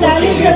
40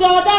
14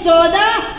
14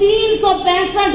365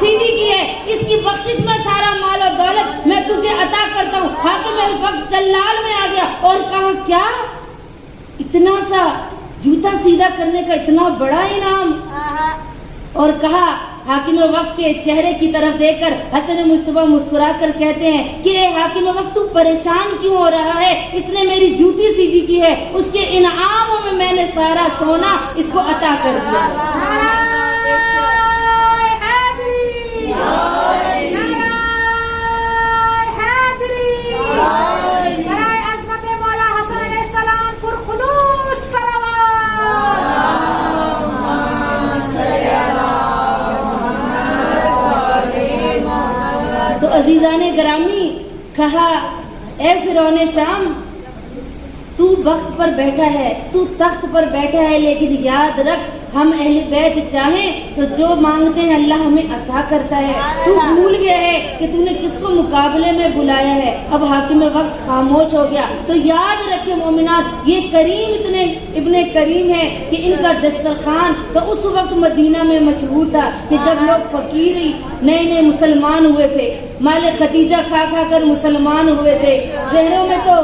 سیدھی کی ہے، اس کی بخشش میں سارا مال و دولت میں تجھے عطا کرتا ہوں۔ حاکم وقت جلال میں آ گیا اور کہا کیا اتنا سا جوتا سیدھا کرنے کا اتنا بڑا انعام؟ اور کہا حاکم وقت کے چہرے کی طرف دیکھ کر حسن مصطفیٰ مسکرا کر کہتے ہیں کہ اے حاکم وقت تو پریشان کیوں ہو رہا ہے؟ اس نے میری جوتی سیدھی کی ہے، اس کے انعاموں میں نے سارا سونا اس کو عطا کر دیا۔ تو عزیزان گرامی کہا اے فرعون شام، تو وقت پر بیٹھا ہے، تو تخت پر بیٹھا ہے، لیکن یاد رکھ ہم اہل بیت چاہیں تو جو مانگتے ہیں اللہ ہمیں عطا کرتا ہے۔ تو بھول گیا ہے کہ تو نے کس کو مقابلے میں بلایا ہے۔ اب حاکم وقت خاموش ہو گیا۔ تو یاد رکھے مومنات، یہ کریم اتنے ابن کریم ہے کہ ان کا دسترخوان تو اس وقت مدینہ میں مشہور تھا کہ جب لوگ فقیر نئے نئے مسلمان ہوئے تھے، مال خدیجہ کھا کھا کر مسلمان ہوئے تھے، چہروں میں تو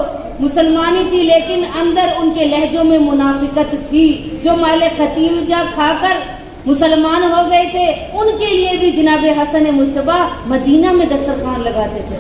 مسلمانی تھی لیکن اندر ان کے لہجوں میں منافقت تھی۔ جو مال خدیجہ کھا کر مسلمان ہو گئے تھے ان کے لیے بھی جناب حسن مصطفیٰ مدینہ میں دسترخوان لگاتے تھے۔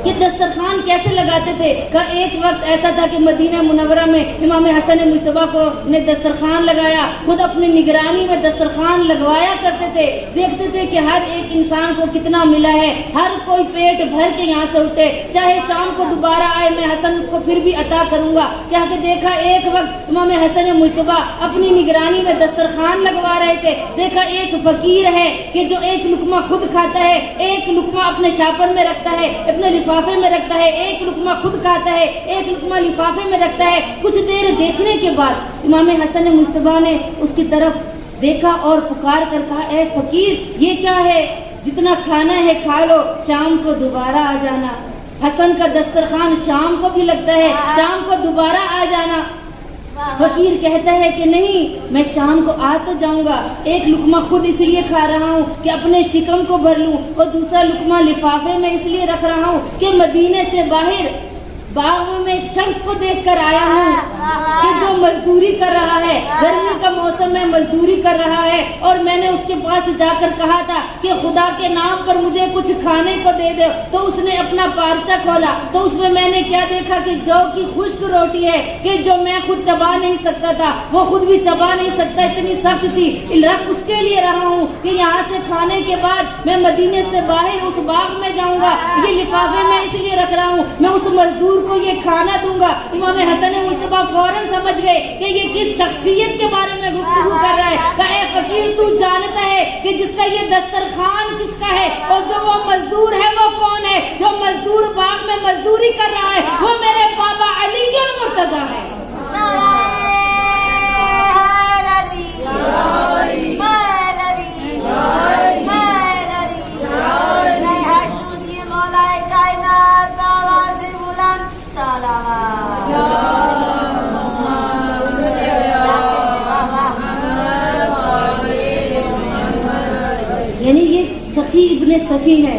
کہ دسترخوان کیسے لگاتے تھے؟ کہ ایک وقت ایسا تھا کہ مدینہ منورہ میں امام حسن مصطفیٰ کو نے دسترخوان لگایا، خود اپنی نگرانی میں دسترخوان لگوایا کرتے تھے، دیکھتے تھے کہ ہر ایک انسان کو کتنا ملا ہے، ہر کوئی پیٹ بھر کے یہاں سے اٹھے، چاہے شام کو دوبارہ آئے میں حسن کو پھر بھی عطا کروں گا۔ کیا کہ دیکھا ایک وقت امام حسن مصطفیٰ اپنی نگرانی میں دسترخوان لگوا رہے تھے، دیکھا ایک فقیر ہے کہ جو ایک لقمہ خود کھاتا ہے، ایک لقمہ اپنے شاپر میں رکھتا ہے، اپنے لفافے میں رکھتا ہے، ایک لقمہ خود کھاتا ہے، ایک لقمہ لفافے میں رکھتا ہے۔ کچھ دیر دیکھنے کے بعد امام حسن مصطفیٰ نے اس کی طرف دیکھا اور پکار کر کہا اے فقیر یہ کیا ہے؟ جتنا کھانا ہے کھا لو، شام کو دوبارہ آ جانا۔ حسن کا دسترخوان شام کو بھی لگتا ہے، شام کو دوبارہ آ جانا۔ فقیر کہتا ہے کہ نہیں، میں شام کو آ تو جاؤں گا، ایک لقمہ خود اس لیے کھا رہا ہوں کہ اپنے شکم کو بھر لوں، اور دوسرا لقمہ لفافے میں اس لیے رکھ رہا ہوں کہ مدینے سے باہر باغ میں ایک شخص کو دیکھ کر آیا ہوں کہ جو مزدوری کر رہا ہے، گرمی کا موسم میں مزدوری کر رہا ہے، اور میں نے اس کے پاس جا کر کہا تھا کہ خدا کے نام پر مجھے کچھ کھانے کو دے دے، تو اس نے اپنا پارچہ کھولا تو اس میں نے کیا دیکھا کہ جو کی خشک روٹی ہے کہ جو میں خود چبا نہیں سکتا تھا، وہ خود بھی چبا نہیں سکتا، اتنی سخت تھی۔ رکھ اس کے لیے رہا ہوں کہ یہاں سے کھانے کے بعد میں مدینے سے باہر اس باغ میں جاؤں گا، یہ لفافے میں اس لیے رکھ رہا ہوں میں اس مزدور کو یہ کھانا دوں گا۔ امام حسن مصطفیٰ فوراً سمجھ گئے کہ یہ کس شخصیت کے بارے میں گفتگو کر رہا ہے۔ کہ اے فقیر تو جانتا ہے کہ جس کا یہ دسترخوان کس کا ہے، اور جو وہ مزدور ہے وہ کون ہے؟ جو مزدور باغ میں مزدوری کر رہا ہے وہ میرے بابا علی المرتضیٰ ہے۔ یعنی یہ سخی ابن سخی ہے،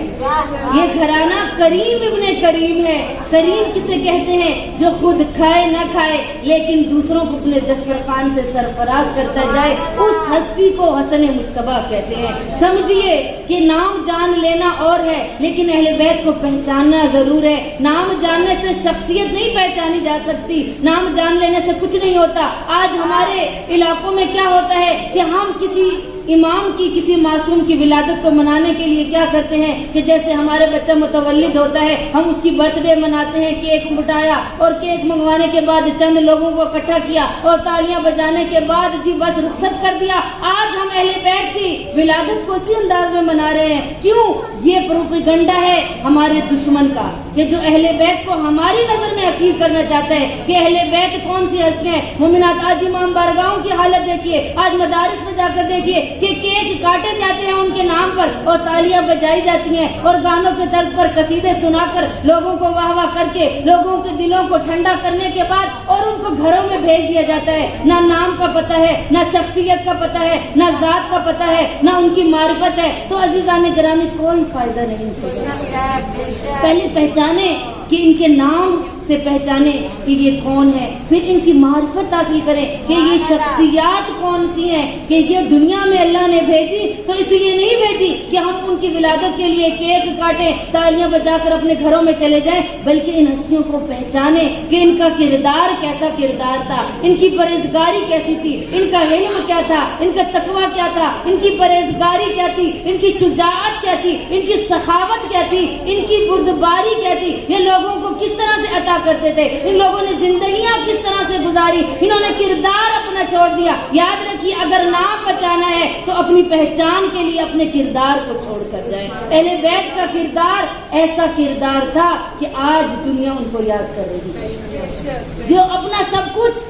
یہ گھرانہ کریم ابن کریم ہے۔ کریم کسے کہتے ہیں؟ جو خود کھائے نہ کھائے لیکن دوسروں کو اپنے دسترخوان سے سرفراز کرتا جائے، اس ہستی کو حسن مصطفیٰ کہتے ہیں۔ سمجھیے کہ نام جان لینا اور ہے لیکن اہل بیت کو پہچاننا ضرور ہے۔ نام جاننے سے شخصیت نہیں پہچانی جا سکتی، نام جان لینے سے کچھ نہیں ہوتا۔ آج ہمارے علاقوں میں کیا ہوتا ہے کہ ہم کسی امام کی، کسی معصوم کی ولادت کو منانے کے لیے کیا کرتے ہیں کہ جیسے ہمارے بچہ متولد ہوتا ہے ہم اس کی برتھ ڈے مناتے ہیں، کیک مٹایا اور کیک منگوانے کے بعد چند لوگوں کو اکٹھا کیا اور تالیاں بجانے کے بعد جی بس رخصت کر دیا۔ آج ہم اہل بیت کی ولادت کو اسی انداز میں منا رہے ہیں۔ کیوں؟ یہ پروپیگنڈا ہے ہمارے دشمن کا کہ جو اہل بیت کو ہماری نظر میں حقیر کرنا چاہتا ہے کہ اہل بیت کون سی ہستی ہیں. مومنات آج امام بارگاہوں کی حالت دیکھیے, آج مدارس میں جا کر دیکھیے کہ کیک کاٹے جاتے ہیں ان کے نام پر اور تالیاں بجائی جاتی ہیں اور گانوں کے طرز پر قصیدے سنا کر لوگوں کو واہ واہ کر کے لوگوں کے دلوں کو ٹھنڈا کرنے کے بعد اور ان کو گھروں میں بھیج دیا جاتا ہے. نہ نام کا پتہ ہے, نہ شخصیت کا پتہ ہے, نہ ذات کا پتہ ہے, نہ ان کی معرفت ہے. تو عزیزان گرامی کوئی فائدہ نہیں ہوگا. پہلے پہچانے کہ ان کے نام سے پہچانے کہ یہ کون ہے, پھر ان کی معرفت حاصل کریں کہ یہ شخصیات کون سی ہیں. کہ یہ دنیا میں اللہ نے بھیجی تو اس لیے نہیں بھیجی کہ ہم ان کی ولادت کے لیے کیک کاٹیں, تالیاں بجا کر اپنے گھروں میں چلے جائیں, بلکہ ان ہستیوں کو پہچانے کہ ان کا کردار کیسا کردار تھا, ان کی پرہیزگاری کیسی تھی, ان کا علم کیا تھا, ان کا تقویٰ کیا تھا, ان کی پرہیزگاری کیا تھی, ان کی شجاعت کیا تھی, ان کی سخاوت کیا تھی, ان کی بردباری کیا تھی, یہ لوگوں کو کس طرح سے عطا کرتے تھے, ان لوگوں نے زندگیاں کس طرح سے گزاری, انہوں نے کردار اپنا چھوڑ دیا. یاد رکھیے اگر نام بچانا ہے تو اپنی پہچان کے لیے اپنے کردار کو چھوڑ کر جائیں. اہل بیت کا کردار ایسا کردار تھا کہ آج دنیا ان کو یاد کر رہی ہے, جو اپنا سب کچھ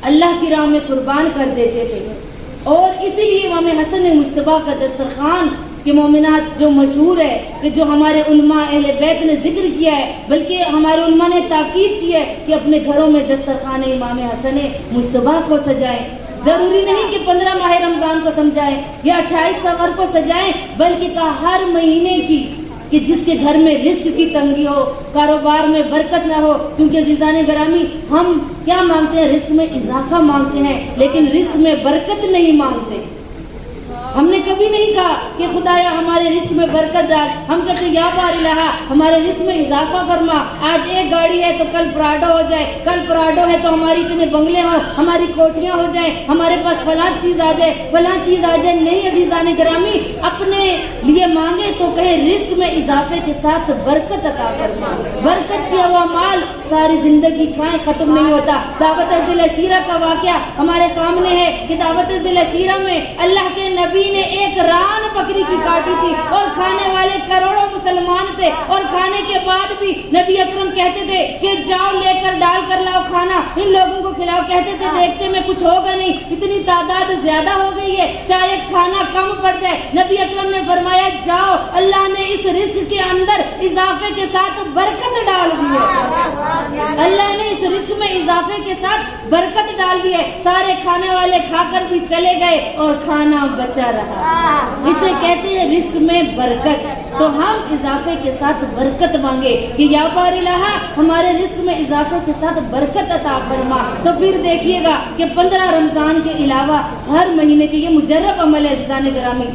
اللہ کی راہ میں قربان کر دیتے تھے. اور اسی لیے امام حسن مجتبیٰ کا دسترخوان کہ مومنات جو مشہور ہے کہ جو ہمارے علماء اہل بیت نے ذکر کیا ہے, بلکہ ہمارے علماء نے تاکید کی ہے کہ اپنے گھروں میں دسترخوان امام حسن مجتبیٰ کو سجائیں. ضروری نہیں کہ 15 ماہ رمضان کو سمجھائیں یا 28 سفر کو سجائیں, بلکہ کہا ہر مہینے کی, کہ جس کے گھر میں رزق کی تنگی ہو, کاروبار میں برکت نہ ہو. کیونکہ عزیزان گرامی ہم کیا مانگتے ہیں, رزق میں اضافہ مانگتے ہیں, لیکن رزق میں برکت نہیں مانگتے. ہم نے کبھی نہیں کہا کہ خدایا ہمارے رزق میں برکت ڈال, ہم کہتے یا بار الہ ہمارے رزق میں اضافہ فرما. آج ایک گاڑی ہے تو کل پراڈو ہو جائے, کل پراڈو ہے تو ہماری اتنے بنگلے ہوں, ہماری کوٹیاں ہو جائیں, ہمارے پاس فلاں چیز آ جائے, فلاں چیز آ جائے. نہیں عزیزان گرامی, اپنے لیے مانگے تو کہے رزق میں اضافے کے ساتھ برکت عطا فرما. برکت کیا ہوا مال ساری زندگی کھائیں ختم نہیں ہوتا. دعوت ذی العشیرہ کا واقعہ ہمارے سامنے ہے کہ دعوت ذی العشیرہ میں اللہ کے نبی نے ایک ران بکری کی کاٹی تھی اور کھانے والے کروڑوں مسلمان تھے, اور کھانے کے بعد بھی نبی اکرم کہتے تھے کہ جاؤ لے کر ڈال کر لاؤ کھانا, ان لوگوں کو کھلاؤ. کہتے تھے دیکھتے میں کچھ ہوگا نہیں, اتنی تعداد زیادہ ہو گئی ہے, شاید کھانا کم پڑ جائے. نبی اکرم نے فرمایا جاؤ, اللہ نے اس رزق کے اندر اضافے کے ساتھ برکت ڈال دی ہے. اللہ نے اس رزق میں اضافے کے ساتھ برکت ڈال دی ہے. سارے کھانے والے کھا کر بھی چلے گئے اور کھانا بچا رہا. اسے کہتے ہیں رزق میں برکت. تو ہم اضافے کے ساتھ برکت مانگے کہ یا بار الہ ہمارے رزق میں اضافے کے ساتھ برکت عطا فرما. تو پھر دیکھیے گا کہ 15 رمضان کے علاوہ ہر مہینے کے, یہ مجرب عمل ہے عزیزان گرامی,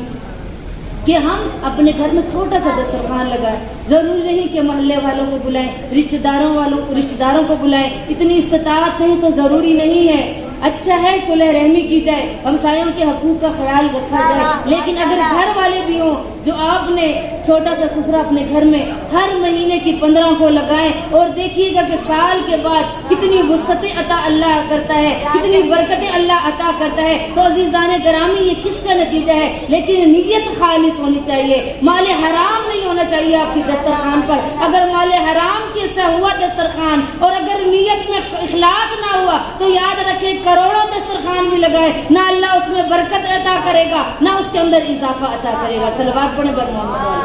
کہ ہم اپنے گھر میں چھوٹا سا دسترخوان لگائیں. ضروری نہیں کہ محلے والوں کو بلائیں, رشتہ داروں کو بلائیں. اتنی استطاعت نہیں تو ضروری نہیں ہے. اچھا ہے صلح رحمی کی جائے, ہمسایوں کے حقوق کا خیال رکھا جائے, لیکن اگر گھر والے بھی ہوں جو آپ نے چھوٹا سا سفرہ اپنے گھر میں ہر مہینے کی 15 کو لگائیں, اور دیکھیے گا کہ سال کے بعد کتنی وسعتیں عطا اللہ کرتا ہے, کتنی برکتیں اللہ عطا کرتا ہے. تو عزیزان گرامی یہ کس کا نتیجہ ہے, لیکن نیت خالص ہونی چاہیے. مال حرام نہیں ہونا چاہیے آپ کی دسترخوان پر. اگر مال حرام کے سے ہوا دسترخوان اور اگر نیت میں اخلاص نہ ہوا تو یاد رکھے کروڑوں دسترخوان بھی لگائے, نہ اللہ اس میں برکت عطا کرے گا, نہ اس کے اندر اضافہ عطا کرے گا. صلوات پڑھیں بر محمد.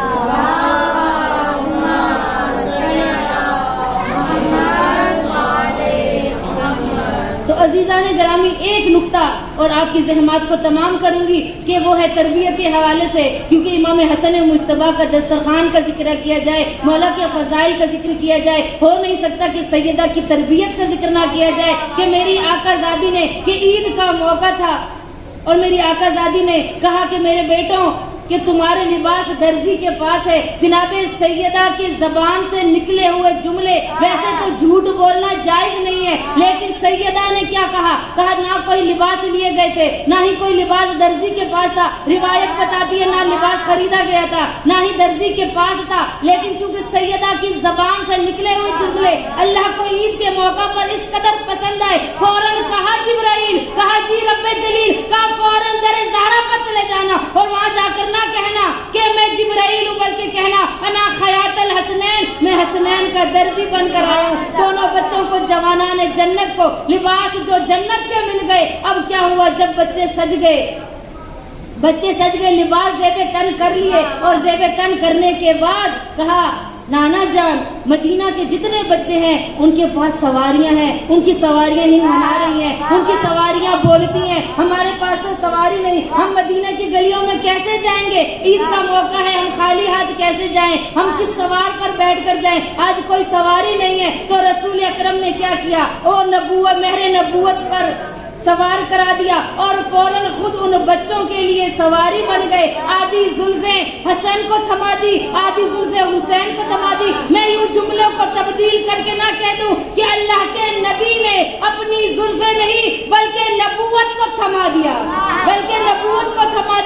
تو عزیزان گرامی ایک نقطہ اور آپ کی ذہنات کو تمام کروں گی کہ وہ ہے تربیت کے حوالے سے, کیونکہ امام حسن مجتبیٰ کا دسترخوان کا ذکر کیا جائے, مولا کے فضائل کا ذکر کیا جائے. ہو نہیں سکتا کہ سیدہ کی تربیت کا ذکر نہ کیا جائے کہ میری آقا زادی نے, کہ عید کا موقع تھا اور میری آقا زادی نے کہا کہ میرے بیٹوں کہ تمہارے لباس درزی کے پاس ہے. جناب سیدہ کی زبان سے نکلے ہوئے جملے ویسے تو جھوٹ بولنا جائز نہیں ہے, لیکن سیدہ نے کیا کہا نہ کوئی لباس لیے گئے تھے, نہ ہی کوئی لباس درزی کے پاس تھا. روایت بتاتی ہے نہ لباس خریدا گیا تھا, نہ ہی درزی کے پاس تھا, لیکن چونکہ سیدہ کی زبان سے نکلے ہوئے جملے اللہ کو عید کے موقع پر اس قدر پسند آئے, فوراً کہا جبرائیل, کہا جی رب جلیل, کہا فوراً در زہرا پر لے جانا اور وہاں جا کر نہ کہنا کہ میں جبرائیل ہوں، بلکہ کہنا انا خیاط الحسنین، میں حسنین کا درزی بن کر آیا ہوں۔ دونوں بچوں کو جوانان جنت کو لباس جو جنت کے مل گئے۔ اب کیا ہوا جب بچے سج گئے، لباس زیب تن کر لیے، اور زیب تن کرنے کے بعد کہا نانا جان مدینہ کے جتنے بچے ہیں ان کے پاس سواریاں ہیں، ان کی سواریاں ہی منا رہی ہیں، ان کی سواریاں بولتی ہیں، ہمارے پاس تو سواری نہیں، ہم مدینہ کی گلیوں میں کیسے جائیں گے؟ عید کا موقع ہے، ہم خالی ہاتھ کیسے جائیں؟ ہم کس سوار پر بیٹھ کر جائیں؟ آج کوئی سواری نہیں ہے۔ تو رسول اکرم نے کیا کیا؟ وہ نبوت، مہر نبوت پر سوار کرا دیا اور فوراً خود ان بچوں کے لیے سواری بن گئے۔ آدھی زلفیں حسن کو تھما دی، آدھی زلفیں حسین کو تھما دی۔ میں یوں جملوں کو تبدیل کر کے نہ کہہ دوں کہ اللہ کے نبی نے اپنی زلفیں نہیں بلکہ نبوت کو تھما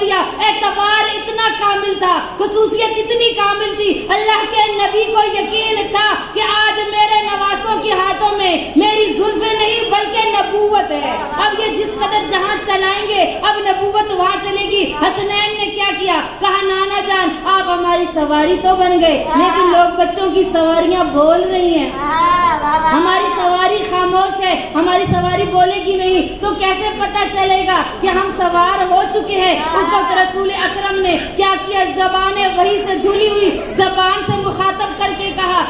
دیا، اعتبار اتنا کامل تھا، خصوصیت اتنی کامل تھی، اللہ کے نبی کو یقین تھا کہ آج میرے نواسوں کے ہاتھوں میں میری زلفیں نہیں بلکہ نبوت ہے۔ اب یہ جس قدر جہاں چلائیں گے اب نبوت وہاں چلے گی۔ حسنین نے کیا کیا؟ کہا نانا جان آپ ہماری سواری تو بن گئے لیکن لوگ بچوں کی سواریاں بول رہی ہیں، ہماری سواری خاموش ہے، ہماری سواری بولے گی نہیں، تو کیسے پتا چلے گا کہ ہم سوار ہو چکے ہیں؟ اس وقت رسول اکرم نے کیا کیا؟ زبان وحی سے دھلی ہوئی زبان سے مخاطب کر کے کہا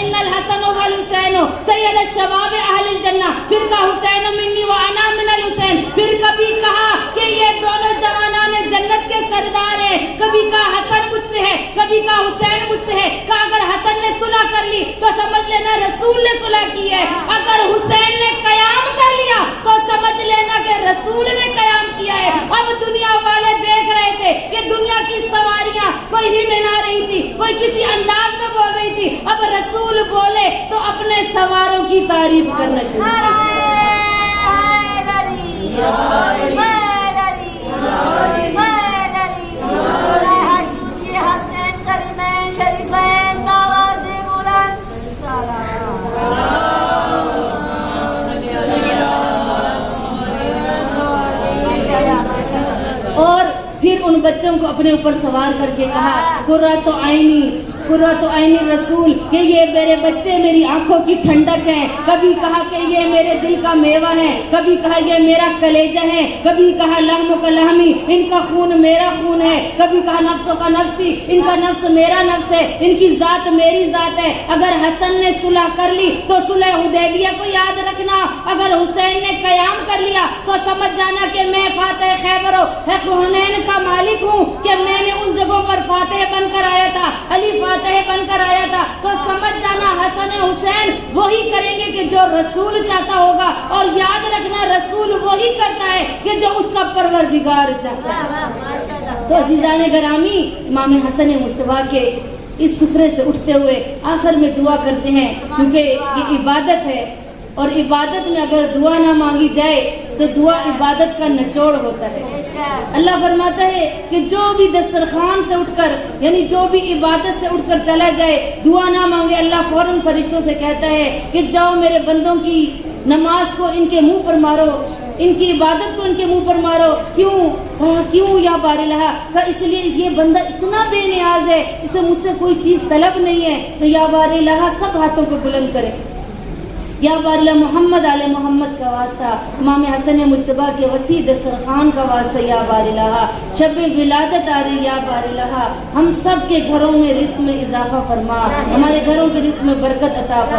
ان الحسن والحسین سید الشباب اہل الجنہ، پھر کہا حسین منی وانا من الحسین، پھر کبھی کہا کہ یہ دونوں جوانان جنت کے سردار ہیں، کبھی کہا حسن مجھ سے ہے، کبھی کہا حسین مجھ سے ہے۔ کہا اگر حسن نے صلح کر لی تو سمجھ لینا رسول نے صلح کی ہے، اگر حسین نے قیام کر لیا تو سمجھ لینا کہ رسول نے قیام کیا ہے۔ اب دنیا والے دیکھ رہے تھے کہ دنیا کی سواریاں کوئی ہی منا رہی تھی، کوئی کسی انداز میں بول رہی تھی، اب رسول بولے تو اپنے سواروں کی تعریف کرنا شروع اور پھر ان بچوں کو اپنے اوپر سوار کر کے کہا قرۃ عینی رسول، کہ یہ میرے بچے میری آنکھوں کی ٹھنڈک ہیں۔ کبھی کہا کہ یہ میرے دل کا میوہ ہے، کبھی کہا یہ میرا کلیجہ ہے، کبھی کہا لحم کا لحمی، ان کا خون میرا خون ہے، کبھی کہا نفسوں کا نفسی، ان کا نفس میرا نفس ہے، ان کی ذات میری ذات ہے۔ اگر حسن نے صلح کر لی تو صلح حدیبیہ کو یاد رکھنا، اگر حسین نے قیام کر لیا تو سمجھ جانا کہ میں فاتح خیبر و حنین کا مالک ہوں، کہ میں نے ان جگہوں پر فاتح بن کر آیا تھا، علی فاتح بن کر آیا تھا۔ تو سمجھ جانا حسن حسین وہی کریں گے کہ جو رسول چاہتا ہوگا، اور یاد رکھنا رسول وہی کرتا ہے کہ جو اس کا پروردگار چاہتا ہے۔ تو عزیزان گرامی، امام حسن مصطفیٰ کے اس سفرے سے اٹھتے ہوئے آخر میں دعا کرتے ہیں، کیونکہ یہ عبادت ہے اور عبادت میں اگر دعا نہ مانگی جائے تو دعا عبادت کا نچوڑ ہوتا ہے۔ اللہ فرماتا ہے کہ جو بھی دسترخوان سے اٹھ کر، یعنی جو بھی عبادت سے اٹھ کر چلا جائے، دعا نہ مانگے، اللہ فوراً فرشتوں سے کہتا ہے کہ جاؤ میرے بندوں کی نماز کو ان کے منہ پر مارو، ان کی عبادت کو ان کے منہ پر مارو۔ کیوں یا بار الہ؟ اس لیے یہ بندہ اتنا بے نیاز ہے، اسے مجھ سے کوئی چیز طلب نہیں ہے، تو یا بار الہ سب ہاتھوں کو بلند کرے، یا بار الہ محمد آل محمد کا واسطہ، امام حسن مصطفیٰ کے وسیع دسترخوان کا واسطہ، یا بار الہ شب ولادت آ رہی، یا بار الہ ہم سب کے گھروں میں رزق میں اضافہ فرما، ہمارے گھروں کے رزق میں برکت عطا فرما۔